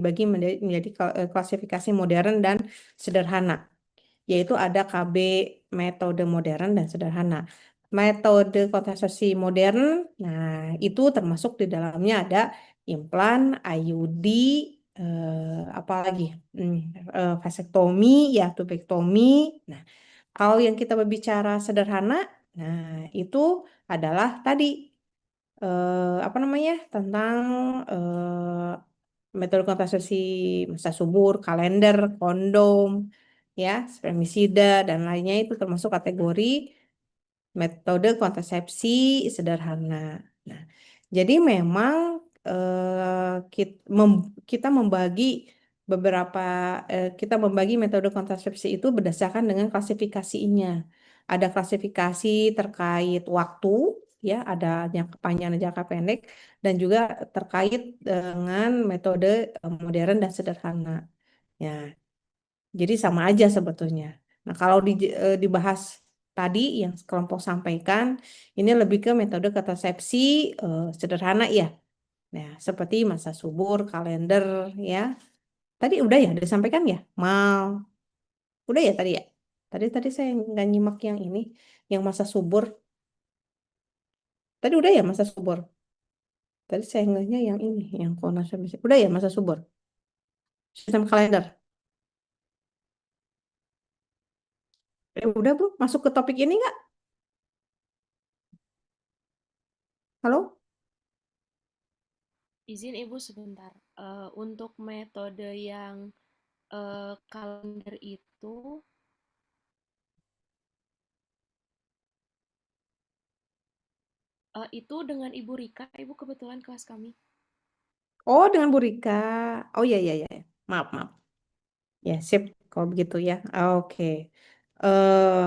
dibagi menjadi klasifikasi modern dan sederhana, yaitu ada KB metode modern dan sederhana. Metode kontrasepsi modern, nah itu termasuk di dalamnya ada implan, IUD, apalagi vasektomi, ya tubektomi. Nah, kalau yang kita berbicara sederhana, nah itu adalah tadi apa namanya tentang metode kontrasepsi masa subur, kalender, kondom, ya, spermisida dan lainnya itu termasuk kategori metode kontrasepsi sederhana. Nah, jadi memang kita membagi beberapa kita membagi metode kontrasepsi itu berdasarkan dengan klasifikasinya. Ada klasifikasi terkait waktu, ya, ada jangka panjang dan jangka pendek, dan juga terkait dengan metode modern dan sederhana. Ya, jadi sama aja sebetulnya. Nah, kalau dibahas tadi yang kelompok sampaikan, ini lebih ke metode kontrasepsi sederhana ya. Nah, seperti masa subur, kalender ya. Tadi udah ya disampaikan ya? Mal. Udah ya tadi ya? Tadi tadi saya nggak nyimak yang ini, yang masa subur. Tadi udah ya masa subur. Tadi saya ngehnya yang ini, yang kontrasepsi. Udah ya masa subur. Sistem kalender. Udah Bu, masuk ke topik ini nggak? Halo? Izin Ibu sebentar. Untuk metode yang kalender itu dengan Ibu Rika. Ibu kebetulan kelas kami. Oh, dengan Bu Rika. Oh iya iya iya. Maaf maaf. Ya, sip kalau begitu ya. Oke.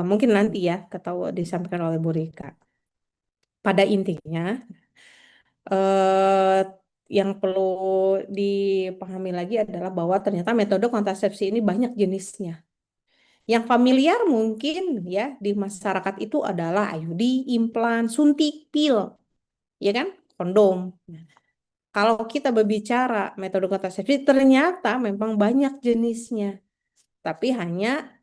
Mungkin nanti ya ketahui disampaikan oleh Bu Rika. Pada intinya, eh, yang perlu dipahami lagi adalah bahwa ternyata metode kontrasepsi ini banyak jenisnya. Yang familiar mungkin ya di masyarakat itu adalah IUD, implan, suntik, pil, ya kan? Kondom. Nah, kalau kita berbicara metode kontrasepsi, ternyata memang banyak jenisnya. Tapi hanya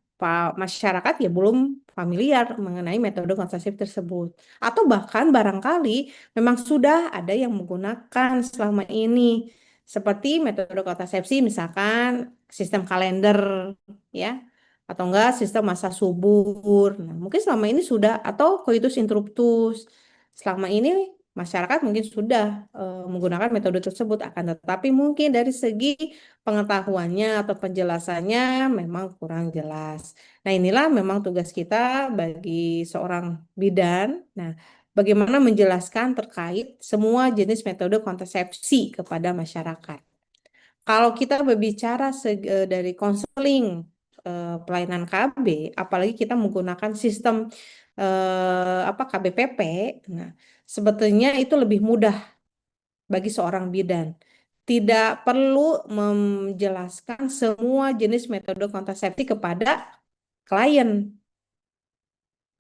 masyarakat ya belum familiar mengenai metode kontrasepsi tersebut. Atau bahkan barangkali memang sudah ada yang menggunakan selama ini. Seperti metode kontrasepsi misalkan sistem kalender ya. Atau enggak sistem masa subur. Nah, mungkin selama ini sudah atau coitus interruptus. Selama ini masyarakat mungkin sudah menggunakan metode tersebut, akan tetapi mungkin dari segi pengetahuannya atau penjelasannya memang kurang jelas. Nah, inilah memang tugas kita bagi seorang bidan. Nah, bagaimana menjelaskan terkait semua jenis metode kontrasepsi kepada masyarakat. Kalau kita berbicara dari konseling pelayanan KB, apalagi kita menggunakan sistem apa KBPP, nah sebetulnya itu lebih mudah bagi seorang bidan. Tidak perlu menjelaskan semua jenis metode kontrasepsi kepada klien.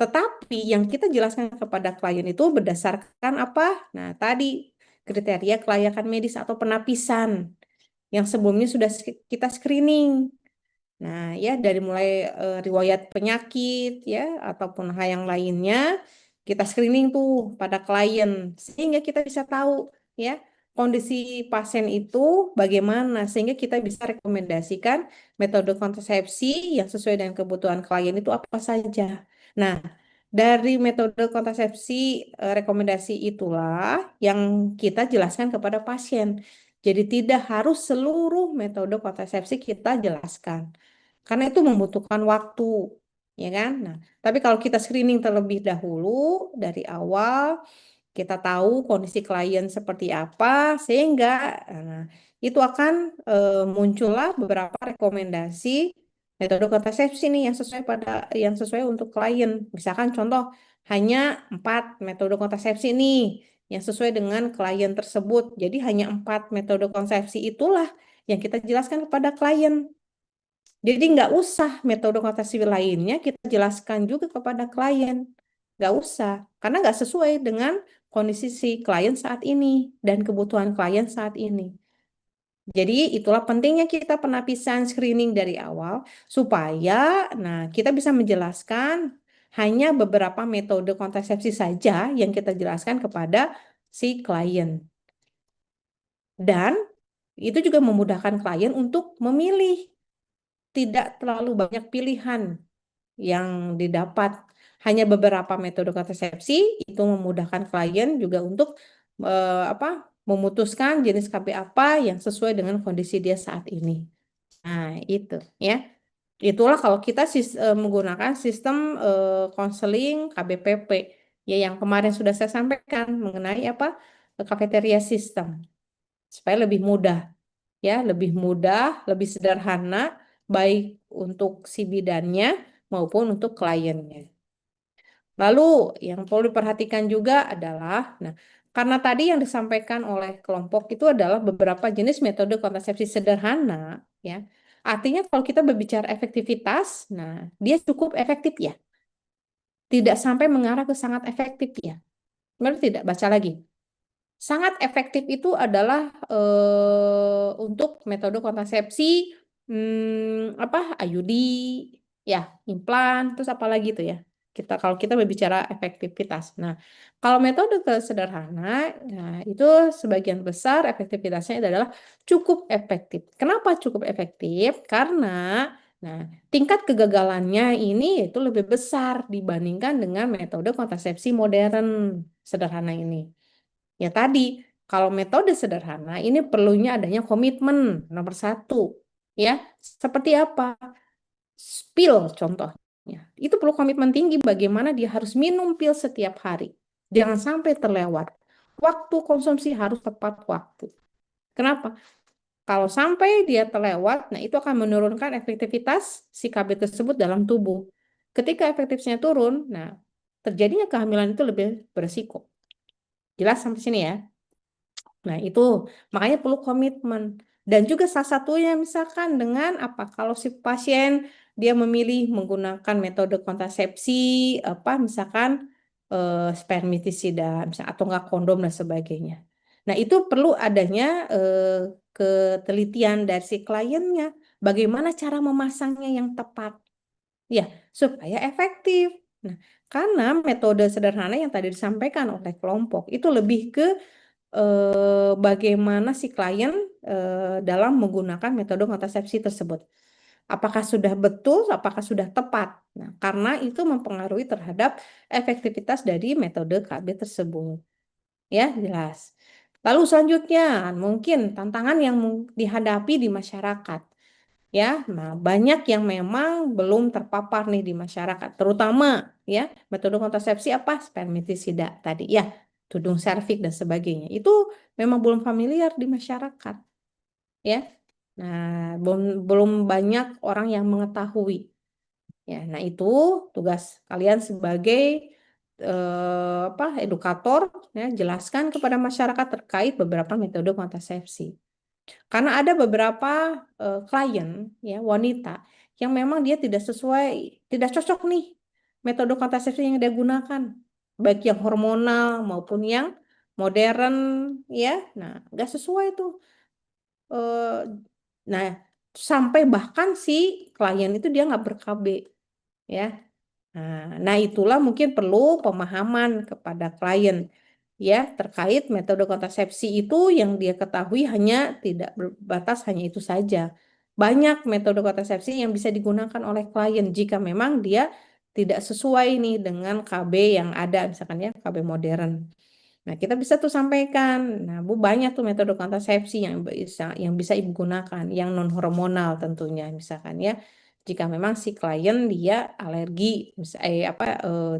Tetapi yang kita jelaskan kepada klien itu berdasarkan apa? Nah, tadi kriteria kelayakan medis atau penapisan yang sebelumnya sudah kita screening. Nah, ya dari mulai riwayat penyakit ya ataupun hal yang lainnya kita screening tuh pada klien sehingga kita bisa tahu ya kondisi pasien itu bagaimana sehingga kita bisa rekomendasikan metode kontrasepsi yang sesuai dengan kebutuhan klien itu apa saja. Nah, dari metode kontrasepsi rekomendasi itulah yang kita jelaskan kepada pasien. Jadi tidak harus seluruh metode kontrasepsi kita jelaskan. Karena itu membutuhkan waktu, ya kan? Nah, tapi kalau kita screening terlebih dahulu dari awal, kita tahu kondisi klien seperti apa, sehingga nah, itu akan muncullah beberapa rekomendasi metode kontrasepsi nih yang sesuai untuk klien. Misalkan contoh hanya 4 metode kontrasepsi nih yang sesuai dengan klien tersebut. Jadi hanya 4 metode kontrasepsi itulah yang kita jelaskan kepada klien. Jadi nggak usah metode kontrasepsi lainnya kita jelaskan juga kepada klien. Nggak usah, karena nggak sesuai dengan kondisi si klien saat ini dan kebutuhan klien saat ini. Jadi itulah pentingnya kita penapisan screening dari awal supaya kita bisa menjelaskan hanya beberapa metode kontrasepsi saja yang kita jelaskan kepada si klien. Dan itu juga memudahkan klien untuk memilih, tidak terlalu banyak pilihan yang didapat. Hanya beberapa metode kontrasepsi itu memudahkan klien juga untuk memutuskan jenis KB apa yang sesuai dengan kondisi dia saat ini. Nah, itu ya. Itulah kalau kita menggunakan sistem konseling KBPP ya yang kemarin sudah saya sampaikan mengenai apa cafeteria system supaya lebih mudah ya, lebih mudah, lebih sederhana baik untuk si bidannya maupun untuk kliennya. Lalu yang perlu diperhatikan juga adalah, karena tadi yang disampaikan oleh kelompok itu adalah beberapa jenis metode kontrasepsi sederhana, ya. Artinya kalau kita berbicara efektivitas, dia cukup efektif ya, tidak sampai mengarah ke sangat efektif ya. Benar tidak? Baca lagi. Sangat efektif itu adalah untuk metode kontrasepsi apa IUD ya, implan, terus apa lagi tuh ya. Kalau kita berbicara efektivitas. Nah, kalau metode sederhana, itu sebagian besar efektivitasnya adalah cukup efektif. Kenapa cukup efektif? Karena tingkat kegagalannya ini itu lebih besar dibandingkan dengan metode kontrasepsi modern sederhana ini. Ya tadi, kalau metode sederhana ini perlunya adanya komitmen nomor satu. Ya, seperti apa? Pil contohnya. Itu perlu komitmen tinggi bagaimana dia harus minum pil setiap hari. Jangan sampai terlewat. Waktu konsumsi harus tepat waktu. Kenapa? Kalau sampai dia terlewat, itu akan menurunkan efektivitas si KB tersebut dalam tubuh. Ketika efektivitasnya turun, terjadinya kehamilan itu lebih beresiko. Jelas sampai sini ya? Nah, itu makanya perlu komitmen. Dan juga salah satunya misalkan dengan apa? Kalau si pasien dia memilih menggunakan metode kontrasepsi apa misalkan spermitisida misalnya, atau enggak kondom dan sebagainya. Nah, itu perlu adanya ketelitian dari si kliennya. Bagaimana cara memasangnya yang tepat. Ya, supaya efektif. Nah, karena metode sederhana yang tadi disampaikan oleh kelompok itu lebih ke bagaimana si klien dalam menggunakan metode kontrasepsi tersebut. Apakah sudah betul, apakah sudah tepat. Nah, karena itu mempengaruhi terhadap efektivitas dari metode KB tersebut. Ya, jelas. Lalu selanjutnya, mungkin tantangan yang dihadapi di masyarakat. Ya, banyak yang memang belum terpapar nih di masyarakat, terutama ya metode kontrasepsi apa spermitisida tadi ya, tudung serviks dan sebagainya. Itu memang belum familiar di masyarakat, ya. Nah, belum belum banyak orang yang mengetahui. Ya, nah itu tugas kalian sebagai edukator, ya, jelaskan kepada masyarakat terkait beberapa metode kontrasepsi. Karena ada beberapa klien ya wanita yang memang dia tidak sesuai, tidak cocok nih metode kontrasepsi yang dia gunakan, baik yang hormonal maupun yang modern ya. Nah, nggak sesuai tuh. Eh, nah, sampai bahkan si klien itu dia nggak ber-KB ya. Nah, itulah mungkin perlu pemahaman kepada klien ya terkait metode kontrasepsi itu yang dia ketahui hanya tidak berbatas hanya itu saja. Banyak metode kontrasepsi yang bisa digunakan oleh klien jika memang dia tidak sesuai nih dengan KB yang ada misalkan ya KB modern. Nah, kita bisa tuh sampaikan. Nah, Bu banyak tuh metode kontrasepsi yang bisa Ibu gunakan, yang non hormonal tentunya misalkan ya. Jika memang si klien dia alergi,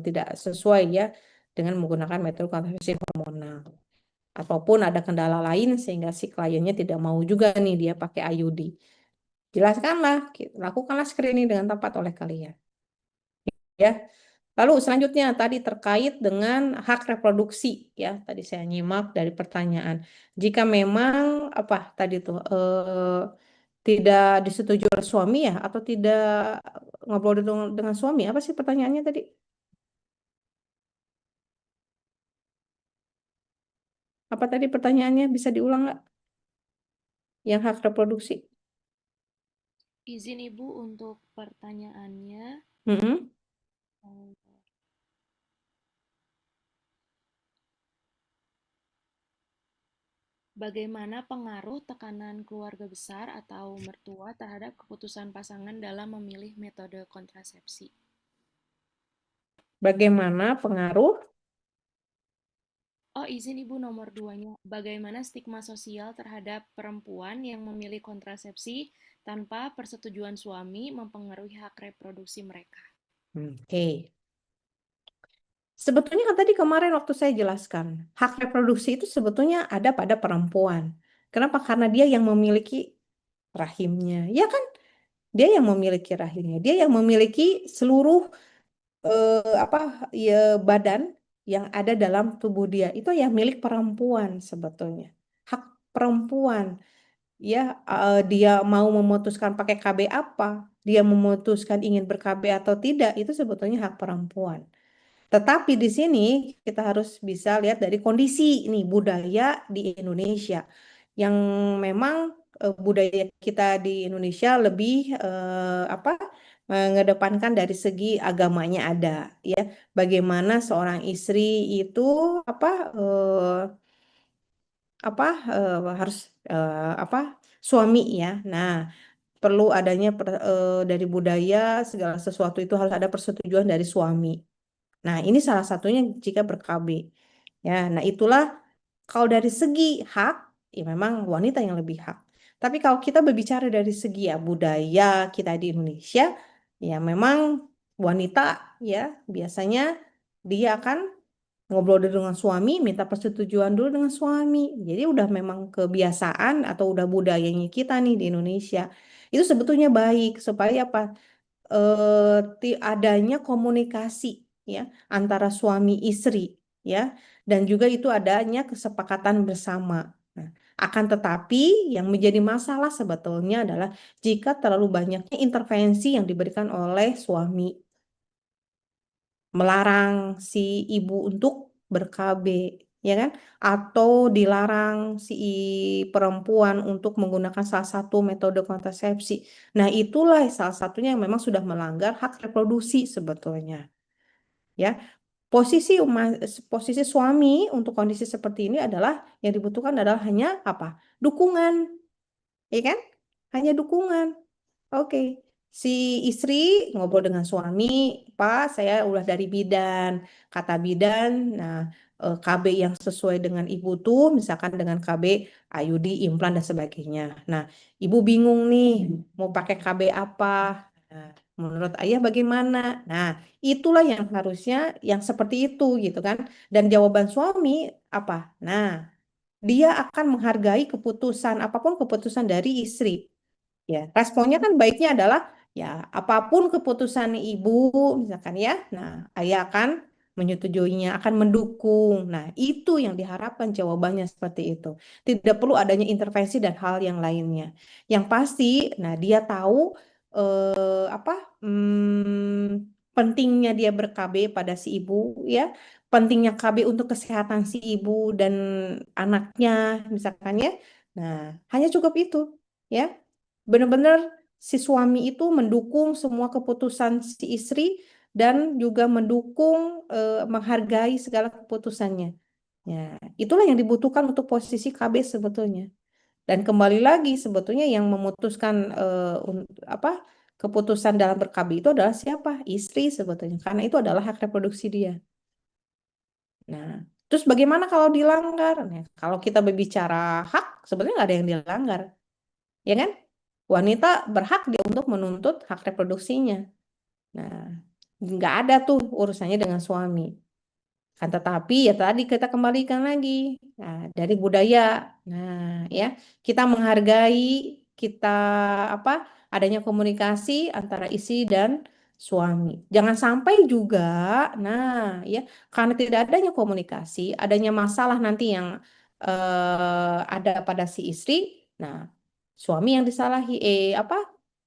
tidak sesuai ya dengan menggunakan metode kontrasepsi hormonal, ataupun ada kendala lain sehingga si kliennya tidak mau juga nih dia pakai IUD. Jelaskanlah, lakukanlah screening dengan tepat oleh kalian. Ya. Lalu selanjutnya tadi terkait dengan hak reproduksi ya. Tadi saya nyimak dari pertanyaan. Jika memang apa tadi tuh tidak disetujui oleh suami ya atau tidak ngobrol dengan suami, apa sih pertanyaannya tadi? Apa tadi pertanyaannya bisa diulang nggak? yang hak reproduksi? Izin Ibu untuk pertanyaannya. Mm-mm. Eh, Bagaimana pengaruh tekanan keluarga besar atau mertua terhadap keputusan pasangan dalam memilih metode kontrasepsi? Bagaimana pengaruh? Oh, izin Ibu nomor duanya. Bagaimana stigma sosial terhadap perempuan yang memilih kontrasepsi tanpa persetujuan suami mempengaruhi hak reproduksi mereka? Oke. Sebetulnya kan tadi kemarin waktu saya jelaskan, hak reproduksi itu sebetulnya ada pada perempuan. Kenapa? Karena dia yang memiliki rahimnya. Ya kan? Dia yang memiliki rahimnya. Dia yang memiliki seluruh apa ya badan yang ada dalam tubuh dia. Itu ya milik perempuan sebetulnya. Hak perempuan. Ya, dia mau memutuskan pakai KB apa, dia memutuskan ingin ber-KB atau tidak, itu sebetulnya hak perempuan. Tetapi di sini kita harus bisa lihat dari kondisi ini budaya di Indonesia yang memang budaya kita di Indonesia lebih apa mengedepankan dari segi agamanya ada ya. Bagaimana seorang istri itu apa apa harus apa suami ya. Nah, perlu adanya dari budaya segala sesuatu itu harus ada persetujuan dari suami. Nah, ini salah satunya jika ber-KB. Ya, nah itulah kalau dari segi hak, ya memang wanita yang lebih hak. Tapi kalau kita berbicara dari segi ya budaya kita di Indonesia, ya memang wanita ya biasanya dia akan ngobrol dulu dengan suami, minta persetujuan dulu dengan suami. Jadi udah memang kebiasaan atau udah budayanya kita nih di Indonesia. Itu sebetulnya baik supaya apa? Adanya komunikasi ya antara suami istri ya dan juga itu adanya kesepakatan bersama. Nah, akan tetapi yang menjadi masalah sebetulnya adalah jika terlalu banyaknya intervensi yang diberikan oleh suami melarang si ibu untuk ber-KB ya kan atau dilarang si perempuan untuk menggunakan salah satu metode kontrasepsi. Nah, itulah salah satunya yang memang sudah melanggar hak reproduksi sebetulnya. Ya, posisi suami untuk kondisi seperti ini adalah yang dibutuhkan adalah hanya apa? Dukungan, ya kan? Hanya dukungan. Oke, si istri ngobrol dengan suami, Pak, saya udah dari bidan, kata bidan, nah KB yang sesuai dengan ibu tuh, misalkan dengan KB IUD, implan dan sebagainya. Nah, ibu bingung nih, mau pakai KB apa? Nah, menurut ayah bagaimana? Nah, itulah yang harusnya yang seperti itu gitu kan. Dan jawaban suami apa? Nah, dia akan menghargai keputusan apapun keputusan dari istri. Ya, responnya kan baiknya adalah ya apapun keputusan ibu misalkan ya, nah ayah akan menyetujuinya, akan mendukung. Nah, itu yang diharapkan jawabannya seperti itu. Tidak perlu adanya intervensi dan hal yang lainnya. Yang pasti, nah dia tahu apa pentingnya dia ber-KB pada si ibu ya, pentingnya KB untuk kesehatan si ibu dan anaknya misalkan ya. Nah, hanya cukup itu ya. Benar-benar si suami itu mendukung semua keputusan si istri dan juga mendukung menghargai segala keputusannya. Ya, itulah yang dibutuhkan untuk posisi KB sebetulnya. Dan kembali lagi sebetulnya yang memutuskan apa keputusan dalam ber-KB itu adalah siapa? Istri sebetulnya. Karena itu adalah hak reproduksi dia. Nah, terus bagaimana kalau dilanggar? Nah, kalau kita berbicara hak, sebetulnya nggak ada yang dilanggar, ya kan? Wanita berhak dia untuk menuntut hak reproduksinya. Nah, nggak ada tuh urusannya dengan suami. Kan tetapi ya tadi kita kembalikan lagi nah, dari budaya. Nah, ya kita menghargai kita apa adanya komunikasi antara istri dan suami. Jangan sampai juga, nah ya karena tidak adanya komunikasi, adanya masalah nanti yang ada pada si istri. Nah, suami yang disalahi, apa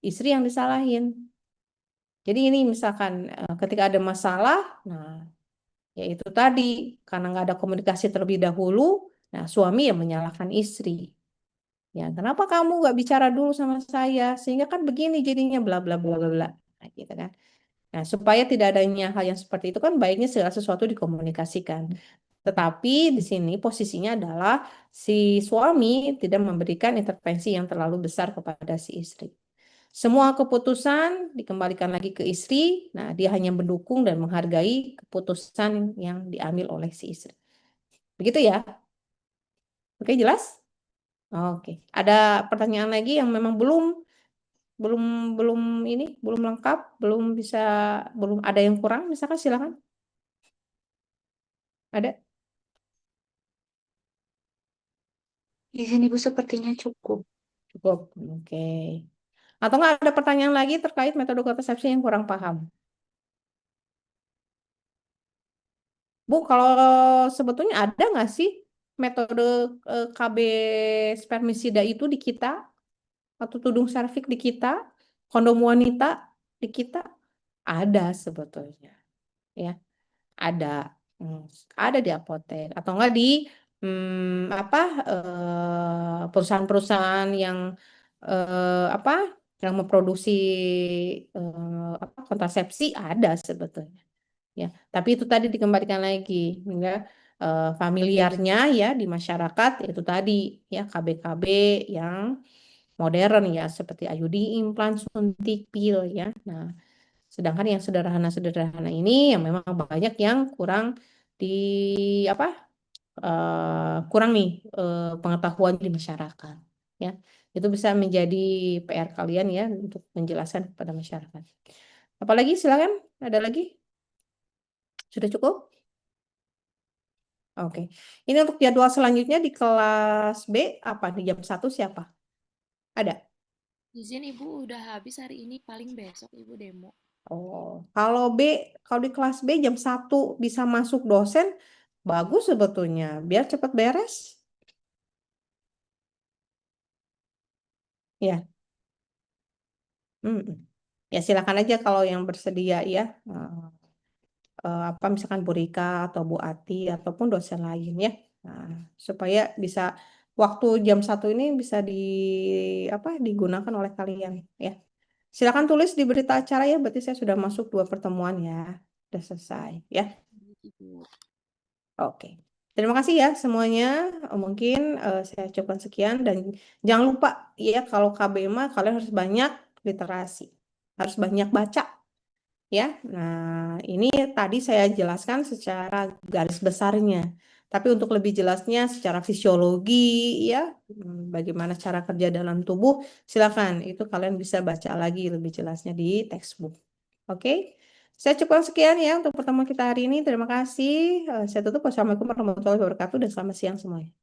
istri yang disalahin. Jadi ini misalkan ketika ada masalah, nah ya itu tadi, karena nggak ada komunikasi terlebih dahulu, nah suami yang menyalahkan istri. Ya, kenapa kamu nggak bicara dulu sama saya? Sehingga kan begini jadinya bla bla bla bla bla. Nah, gitu kan. Nah, supaya tidak adanya hal yang seperti itu kan baiknya segala sesuatu dikomunikasikan. Tetapi di sini posisinya adalah si suami tidak memberikan intervensi yang terlalu besar kepada si istri. Semua keputusan dikembalikan lagi ke istri. Nah, dia hanya mendukung dan menghargai keputusan yang diambil oleh si istri. Begitu ya? Oke, jelas? Oke. Ada pertanyaan lagi yang memang belum belum belum ini belum lengkap, belum ada yang kurang, misalkan silakan. Ada? Izin Ibu sepertinya cukup. Cukup. Oke. Atau nggak ada pertanyaan lagi terkait metode kontrasepsi yang kurang paham? Bu, kalau sebetulnya ada nggak sih metode KB spermisida itu di kita atau tudung serviks di kita, kondom wanita di kita ada sebetulnya, ya ada. Hmm, ada di apotek atau enggak di apa perusahaan-perusahaan yang apa yang memproduksi apa kontrasepsi ada sebetulnya, ya. Tapi itu tadi dikembalikan lagi, ya, familiarnya ya di masyarakat itu tadi ya KB-KB yang modern ya seperti IUD, implan, suntik, pil ya. Nah, sedangkan yang sederhana-sederhana ini yang memang banyak yang kurang di apa kurang nih pengetahuan di masyarakat ya. Itu bisa menjadi PR kalian ya untuk menjelaskan kepada masyarakat. Apalagi silakan, ada lagi? Sudah cukup? Oke. Ini untuk jadwal selanjutnya di kelas B apa di jam 1 siapa? Ada? Izin Ibu udah habis hari ini, paling besok Ibu demo. Oh, kalau di kelas B jam 1 bisa masuk dosen, bagus sebetulnya, biar cepat beres. Ya, mm. Ya silakan aja kalau yang bersedia ya. Apa misalkan Bu Rika atau Bu Ati ataupun dosen lain ya. Nah, supaya bisa waktu jam 1 ini bisa apa digunakan oleh kalian ya. Silakan tulis di berita acara ya, berarti saya sudah masuk 2 pertemuan ya. Sudah selesai ya. Baik, Ibu. Oke. Terima kasih ya semuanya. Mungkin saya cukupkan sekian dan jangan lupa ya kalau KBMA kalian harus banyak literasi. Harus banyak baca ya. Nah, ini tadi saya jelaskan secara garis besarnya. Tapi untuk lebih jelasnya secara fisiologi ya, bagaimana cara kerja dalam tubuh, silakan itu kalian bisa baca lagi lebih jelasnya di textbook. Oke. Saya cukupkan sekian ya untuk pertemuan kita hari ini. Terima kasih. Saya tutup. Wassalamualaikum warahmatullahi wabarakatuh dan selamat siang semuanya.